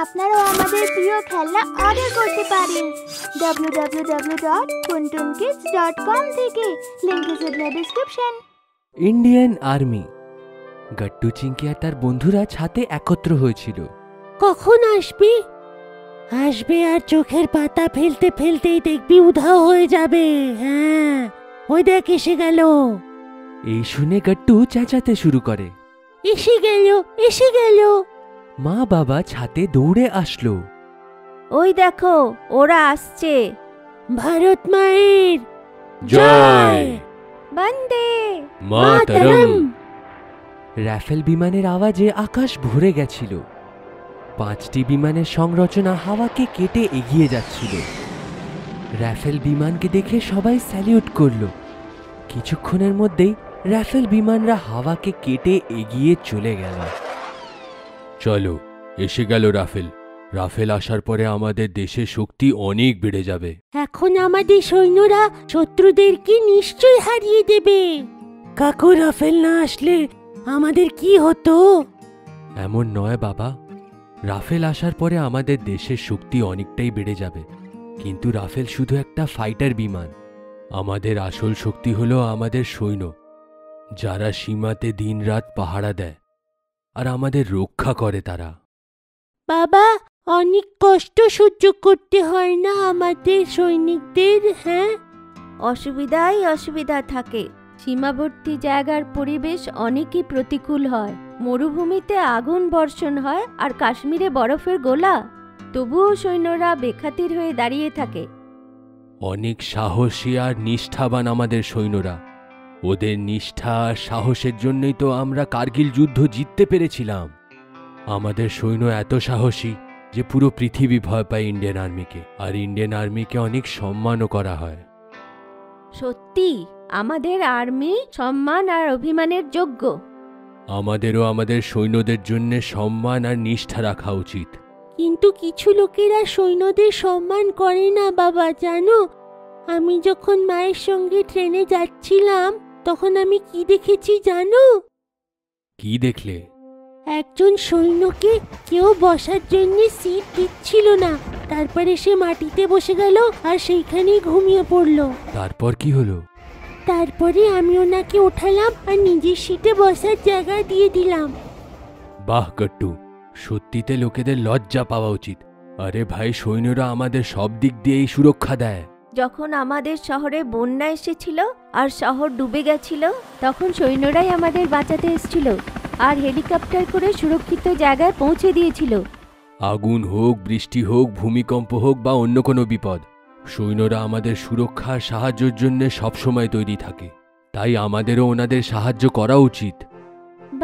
আপনারাও আমাদের প্রিয় খেলনা অর্ডার করতে পারেন www.kuntunkids.com থেকে। Link is in the description. Indian army. Gattu Chinki আর তার বন্ধুরা ছাদে একত্র হয়েছিল। কখন আসবি? আসবে আর চোখের পাতা ফেলতে ফেলতেই দেখবি উধাও হয়ে যাবে। হ্যাঁ, ওই দেখ এসে গেল। এই শুনে গট্টু চেঁচাতে শুরু করে, এসে গেল, এসে গেল। মা বাবা ছাদে দৌড়ে আসলো। ওই দেখো ওরা আসছে। ভারত মায়ের জয়। বন্দে মাতরম। রাফেল বিমানের আওয়াজে আকাশ ভরে গেছিল। 5টি বিমানের সংরচনা হাওয়াকে কেটে এগিয়ে যাচ্ছিল। রাফেল বিমানকে দেখে সবাই স্যালিউট করলো। কিছুক্ষণের মধ্যেই রাফেল বিমানরা হাওয়াকে কেটে এগিয়ে চলে গেল। চলো, এসে গেল রাফেল। রাফেল আসার পরে আমাদের দেশের শক্তি অনেক বেড়ে যাবে। এখন আমাদের সৈন্যরা শত্রুদেরকে নিশ্চয়ই হারিয়ে দেবে। কাকু, রাফেল না আসলে আমাদের কি হতো? এমন নয় বাবা, রাফেল আসার পরে আমাদের দেশের শক্তি অনেকটাই বেড়ে যাবে, কিন্তু রাফেল শুধু একটা ফাইটার বিমান। আমাদের আসল শক্তি হলো আমাদের সৈন্য, যারা সীমাতে দিনরাত পাহারা দেয় আর আমাদের রক্ষা করে। তারা বাবা, অনেক কষ্ট সহ্য করতে হয় না আমাদের সৈনিকদের? হ্যাঁ, অসুবিধা থাকে। সীমাবর্তী জায়গার পরিবেশ অনেকই প্রতিকূল হয়। মরুভূমিতে আগুন বর্ষণ হয় আর কাশ্মীরে বরফের গোলা। তবুও সৈন্যরা বেখাতির হয়ে দাঁড়িয়ে থাকে। অনেক সাহসী আর নিষ্ঠাবান আমাদের সৈন্যরা। ওদের নিষ্ঠা আর সাহসের জন্যই তো আমরা কার্গিল যুদ্ধ জিততে পেরেছিলাম। আমাদের সৈন্য এত সাহসী যে পুরো পৃথিবী ভয় পায় ইন্ডিয়ান আর্মিকে, আর ইন্ডিয়ান আর্মিকে অনেক সম্মানও করা হয়। সত্যি আমাদের আর্মি সম্মান আর অভিমানের যোগ্য। আমাদেরও আমাদের সৈন্যদের জন্য সম্মান আর নিষ্ঠা রাখা উচিত। কিন্তু কিছু লোকেরা সৈন্যদের সম্মান করে না বাবা, জানো? আমি যখন মায়ের সঙ্গে ট্রেনে যাচ্ছিলাম তখন আমি কি দেখেছি জানো? কি দেখলে? একজন সৈন্যকে কেউ বসার জন্য সিট দিচ্ছিল না। তারপরে সে মাটিতে বসে গেল আর সেইখানেই ঘুমিয়ে পড়ল। তারপর কি হলো? তারপরে আমি ওনাকে ওঠালাম আর নিজের সিটে বসার জায়গা দিয়ে দিলাম। বাহ গট্টু, সত্যিতে লোকেদের লজ্জা পাওয়া উচিত। আরে ভাই, সৈন্যরা আমাদের সব দিক দিয়েই সুরক্ষা দেয়। যখন আমাদের শহরে বন্যা এসেছিল আর শহর ডুবে গেছিল, তখন সৈন্যরাই আমাদের বাঁচাতে এসেছিল আর হেলিকপ্টার করে সুরক্ষিত জায়গায় পৌঁছে দিয়েছিল। আগুন হোক, বৃষ্টি হোক, ভূমিকম্প হোক বা অন্য কোনো বিপদ, সৈন্যরা আমাদের সুরক্ষা আর সাহায্যের জন্য সবসময় তৈরি থাকে। তাই আমাদেরও ওনাদের সাহায্য করা উচিত।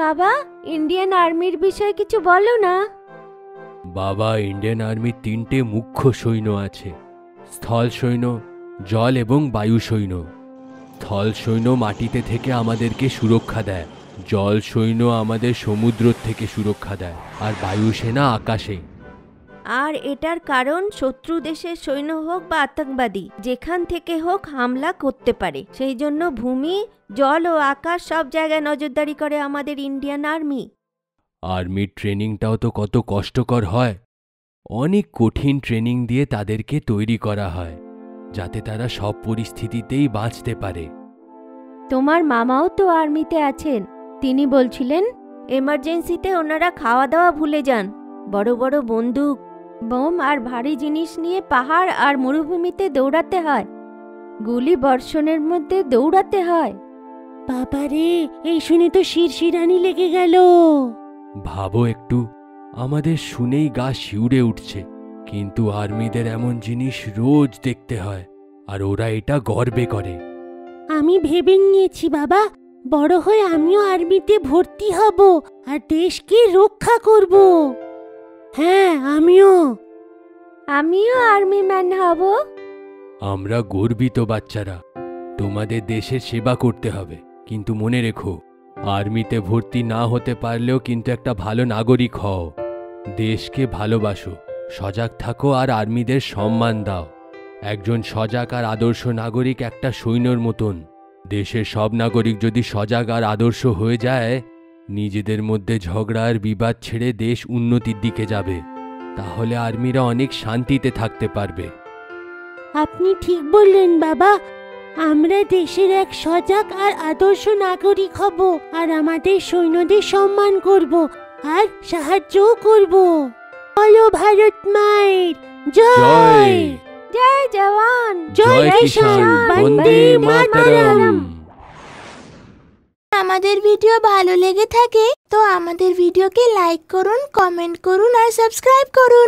বাবা, ইন্ডিয়ান আর্মির বিষয়ে কিছু বলো না। বাবা, ইন্ডিয়ান আর্মির 3টে মুখ্য সৈন্য আছে: স্থল সৈন্য, জল এবং বায়ু সৈন্য। স্থল সৈন্য মাটিতে থেকে আমাদেরকে সুরক্ষা দেয়, জল সৈন্য আমাদের সমুদ্র থেকে সুরক্ষা দেয়, আর বায়ু সেনা আকাশে। আর এটার কারণ শত্রু দেশের সৈন্য হোক বা আতঙ্কবাদী, যেখান থেকে হোক হামলা করতে পারে। সেই জন্য ভূমি, জল ও আকাশ সব জায়গায় নজরদারি করে আমাদের ইন্ডিয়ান আর্মি। আর্মির ট্রেনিংটাও তো কত কষ্টকর হয়। অনেক কঠিন ট্রেনিং দিয়ে তাদেরকে তৈরি করা হয়, যাতে তারা সব পরিস্থিতিতেই বাঁচতে পারে। তোমার মামাও তো আর্মিতে আছেন। তিনি বলছিলেন এমার্জেন্সিতে ওনারা খাওয়া দাওয়া ভুলে যান। বড় বড় বন্দুক, বোম আর ভারী জিনিস নিয়ে পাহাড় আর মরুভূমিতে দৌড়াতে হয়। গুলি বর্ষণের মধ্যে দৌড়াতে হয়। বাবারে, এই শুনে তো শিরশিরানি লেগে গেল। ভাবো একটু, আমাদের শুনেই গা শিউরে উঠছে, কিন্তু আর্মিদের এমন জিনিস রোজ দেখতে হয়, আর ওরা এটা গর্বে করে। আমি ভেবে নিয়েছি বাবা, বড় হয়ে আমিও আর্মিতে ভর্তি হব আর দেশকে রক্ষা করব। হ্যাঁ, আমিও আর্মি ম্যান হব। আমরা গর্বিত বাচ্চারা। তোমাদের দেশের সেবা করতে হবে, কিন্তু মনে রেখো, আর্মিতে ভর্তি না হতে পারলেও কিন্তু একটা ভালো নাগরিক হও। দেশকে ভালোবাসো, সজাগ থাকো আর আর্মিদের সম্মান দাও। একজন সজাগ আর আদর্শ নাগরিক একটা সৈন্যর মতন। দেশের সব নাগরিক যদি সজাগ আর আদর্শ হয়ে যায়, নিজেদের মধ্যে ঝগড়া আর বিবাদ ছেড়ে দেশ উন্নতির দিকে যাবে। তাহলে আর্মিরা অনেক শান্তিতে থাকতে পারবে। আপনি ঠিক বললেন বাবা। আমরা দেশের এক সজাগ আর আদর্শ নাগরিক হব, আর আমাদের সৈন্যদের সম্মান করব আর সাহায্যও করব। বলো ভারত মায়ের জয়। জয় জওয়ান, জয় কিষান, বন্দে মাতরম। আমাদের ভিডিও ভালো লেগে থাকে তো আমাদের ভিডিওকে লাইক করুন, কমেন্ট করুন আর সাবস্ক্রাইব করুন।